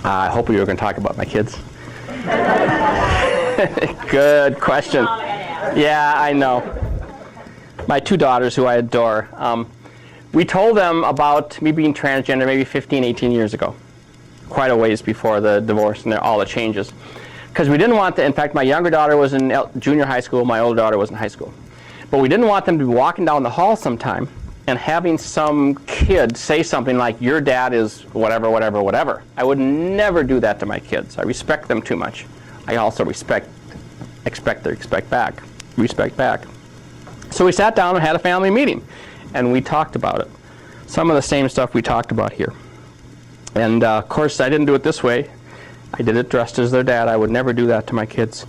I hope you were going to talk about my kids. Good question. Yeah, I know. My 2 daughters, who I adore, we told them about me being transgender maybe 15, 18 years ago, quite a ways before the divorce and all the changes. Because we didn't want in fact, my younger daughter was in junior high school, my older daughter was in high school. But we didn't want them to be walking down the hall sometime and having some kid say something like, your dad is whatever, whatever, whatever. I would never do that to my kids. I respect them too much. I also respect back. So we sat down and had a family meeting, and we talked about it. Some of the same stuff we talked about here. And of course, I didn't do it this way. I did it dressed as their dad. I would never do that to my kids.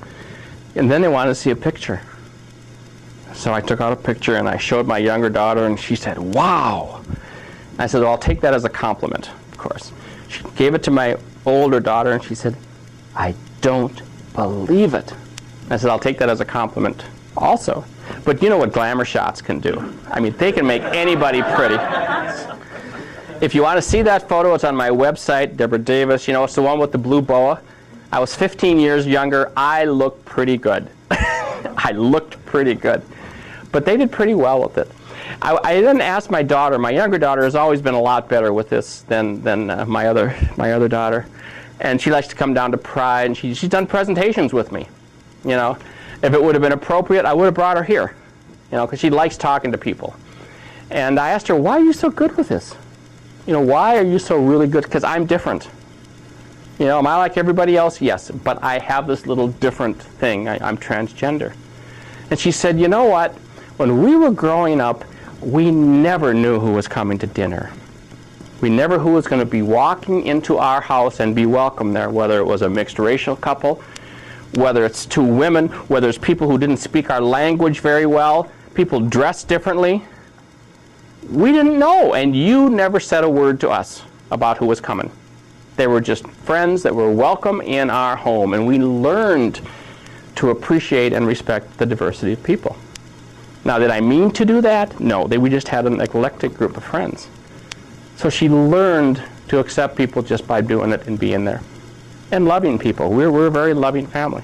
And then they wanted to see a picture. So I took out a picture and I showed my younger daughter, and she said, wow. I said, well, I'll take that as a compliment, of course. She gave it to my older daughter, and she said, I don't believe it. I said, I'll take that as a compliment also. But you know what glamour shots can do. I mean, they can make anybody pretty. If you want to see that photo, it's on my website, Debra Davis. You know, it's the one with the blue boa. I was 15 years younger. I looked pretty good. I looked pretty good. But they did pretty well with it. I didn't ask my daughter. My younger daughter has always been a lot better with this than my other daughter. And she likes to come down to Pride, and she's done presentations with me. You know, if it would have been appropriate, I would have brought her here. You know, because she likes talking to people. And I asked her, why are you so good with this? You know, why are you so really good? Because I'm different. You know, am I like everybody else? Yes, but I have this little different thing. I'm transgender. And she said, you know what? When we were growing up, we never knew who was coming to dinner. We never knew who was going to be walking into our house and be welcome there, whether it was a mixed racial couple, whether it's 2 women, whether it's people who didn't speak our language very well, people dressed differently. We didn't know, and you never said a word to us about who was coming. They were just friends that were welcome in our home, and we learned to appreciate and respect the diversity of people. Now, did I mean to do that? No, we just had an eclectic group of friends. So she learned to accept people just by doing it and being there. And loving people. We're a very loving family.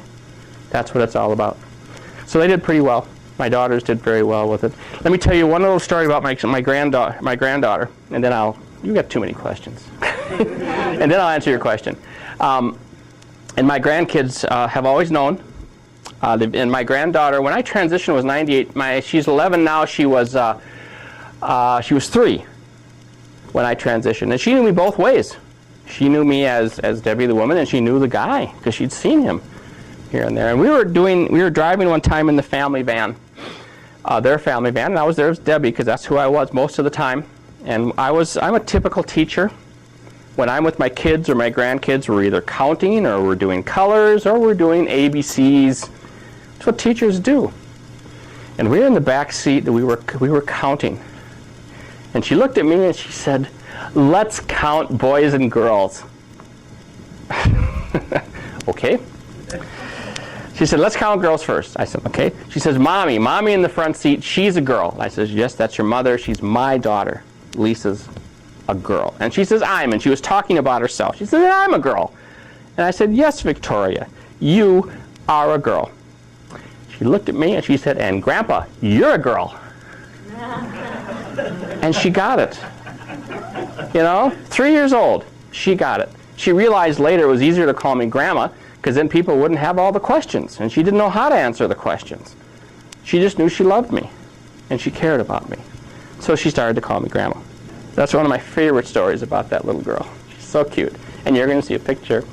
That's what it's all about. So they did pretty well. My daughters did very well with it. Let me tell you one little story about my granddaughter, and then you got too many questions. And then I'll answer your question. And my grandkids have always known. And my granddaughter, when I transitioned, was 98. She's 11 now. She was 3 when I transitioned, and she knew me both ways. She knew me as Debbie the woman, and she knew the guy because she'd seen him here and there. And we were driving one time in the family van, their family van, and I was there as Debbie because that's who I was most of the time. And I'm a typical teacher. When I'm with my kids or my grandkids, we're either counting or we're doing colors or we're doing ABCs. That's what teachers do. And we were in the back seat and we were counting. And she looked at me and she said, let's count boys and girls. Okay. She said, let's count girls first. I said, okay. She says, Mommy in the front seat, she's a girl. I says, yes, that's your mother. She's my daughter. Lisa's a girl. And she says, and she was talking about herself. She said, I'm a girl. And I said, yes, Victoria, you are a girl. She looked at me and she said, and Grandpa, you're a girl. And she got it. You know, 3 years old, she got it. She realized later it was easier to call me Grandma because then people wouldn't have all the questions. And she didn't know how to answer the questions. She just knew she loved me and she cared about me. So she started to call me Grandma. That's one of my favorite stories about that little girl. She's so cute. And you're going to see a picture.